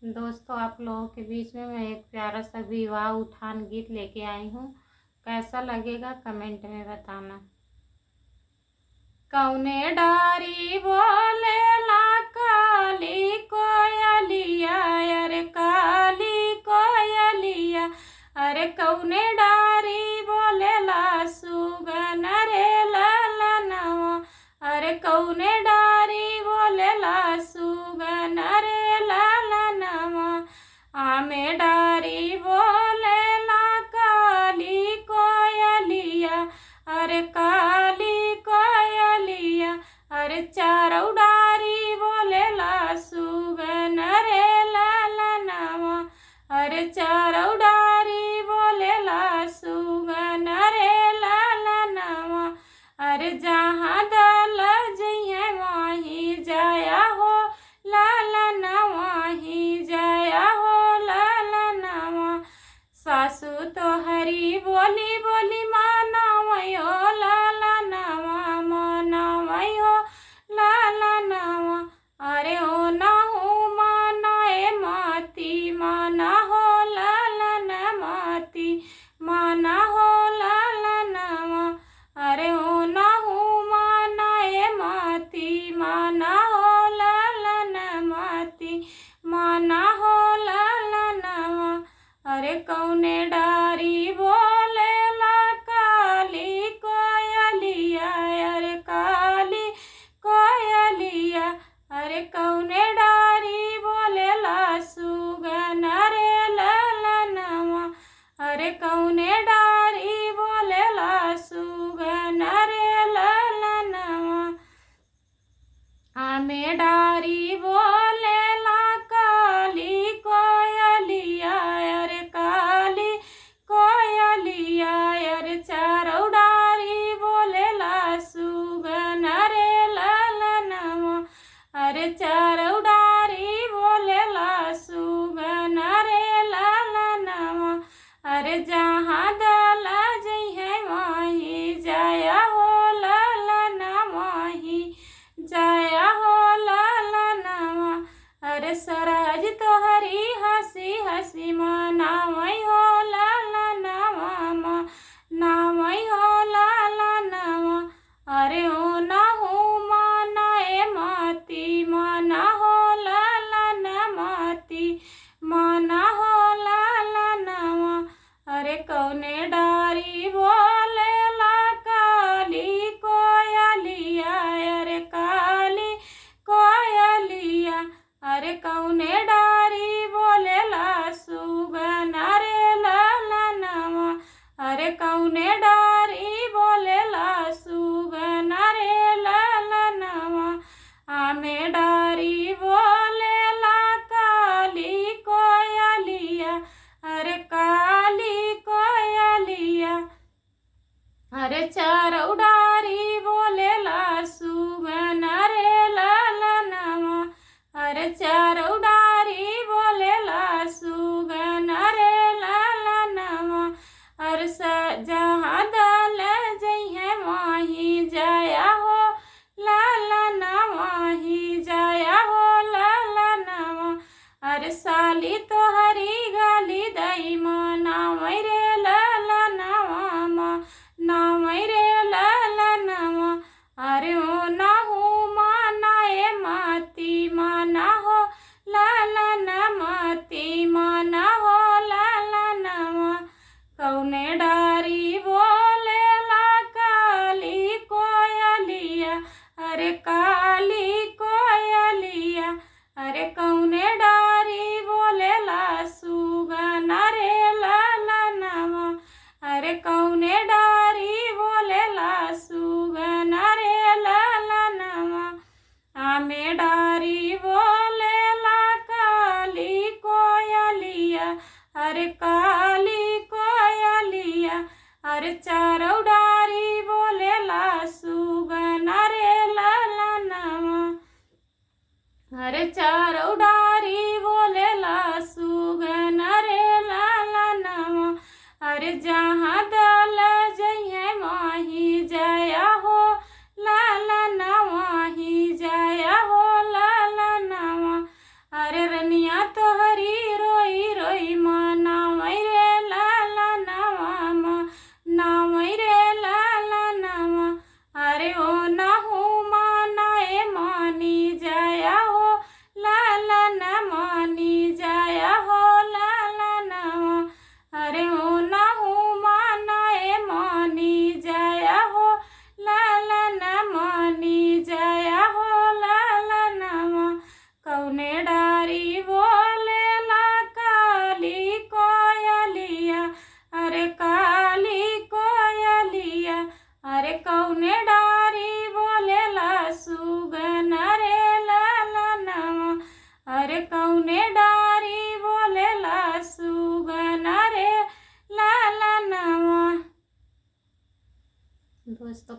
दोस्तों, आप लोगों के बीच में मैं एक प्यारा सा विवाह उठान गीत लेके आई हूँ। कैसा लगेगा कमेंट में बताना। कौने डारी बोले ला काली कोयलिया, अरे काली कोयलिया, अरे कौने डारी बोले ला सुगन रे ललनवा, अरे कौने डारी बोले ला सुगन रे ललनवा, आमे डारी बोले ला काली कोयलिया, अरे काली कोयलिया, अरे चारौ डारी बोले ला सुगन रे ललनवा, अरे चारौ डारी बोले ला सुगन रे ललनवा, अरे जहाँ दल जइहे वहीं जाया हो ललनवा, ही जाया हो ललनवा, सासू तो हरी बोली बोली मानवयो ललनवा, मानवयो ललनवा, अरे ओ ना हो मानाए माती, माना हो ललन माती, माना हो ललनवा, अरे ओ ना हो मानाए माती, माना हो ललन माती, माना हो ललनवा, अरे कौने डारी बोले ला काली कोयलिया, अरे काली कोयलिया, अरे कौने डारी बोले ला सुगन रे ललनवा, अरे कौने डारी बोले ला सुगन रे ललनवा, आमे डारी बोले ला काली कोयलिया, अरे काली कोयलिया, अरे चारौ डारी बोले ला सुगन रे ललनवा, अरे चारौ डारी बोले ला सुगन रे ललनवा, अरे जहाँ दल जइहे वहीं जाया हो ललनवा, ही जाया हो ललनवा, अरे सरहज तोहरी हंसी हंसी मनावई हो ललनवा, मनावई हो ललनवा, अरे ओ ना हो मानाए माती, माना हो ललन माती, माना हो ललनवा, अरे कौने डारी बोले ला काली कोयलिया, अरे काली कोयलिया, अरे कौने डारी बोले ला सुगन रे ललनवा, अरे कौने डारी बोले ला सुगन रे ललनवा, आमे डारी बोले ला काली कोयलिया, अरे काली कोयलिया, अरे चारौ डारी बोले ला सुगन रे ललनवा, अरे चारौ डारी बोले ला सुगन रे ललनवा, अरे जहाँ दल जइहे वहीं जाया हो ललनवा, ही जाया हो ललनवा, अरे साली तो हरी गाली दई मनावई रे ललनवा, मनावई रे ललनवा, अरे ओ ना हो मानाए माती, माना हो ललन माती, माना हो ललनवा, कौने डारी बोले ला काली कोयलिया, अरे काली कोयलिया, अरे कौने डारी बोले ला सुगन रे ललनवा, अरे कौने डारी बोले ला सुगन रे ललनवा, आमे डारी बोले ला काली कोयलिया, अरे काली कोयलिया, अरे चारौ डारी बोले ला सुगन रे ललनवा, अरे चारौ डारी बोले ला सुगन रे ललनवा, अरे जहाँ दल जइहे वहीं जाया हो ललनवा, ही जाया हो ललनवा, अरे रनिया तोहरी दोस्तों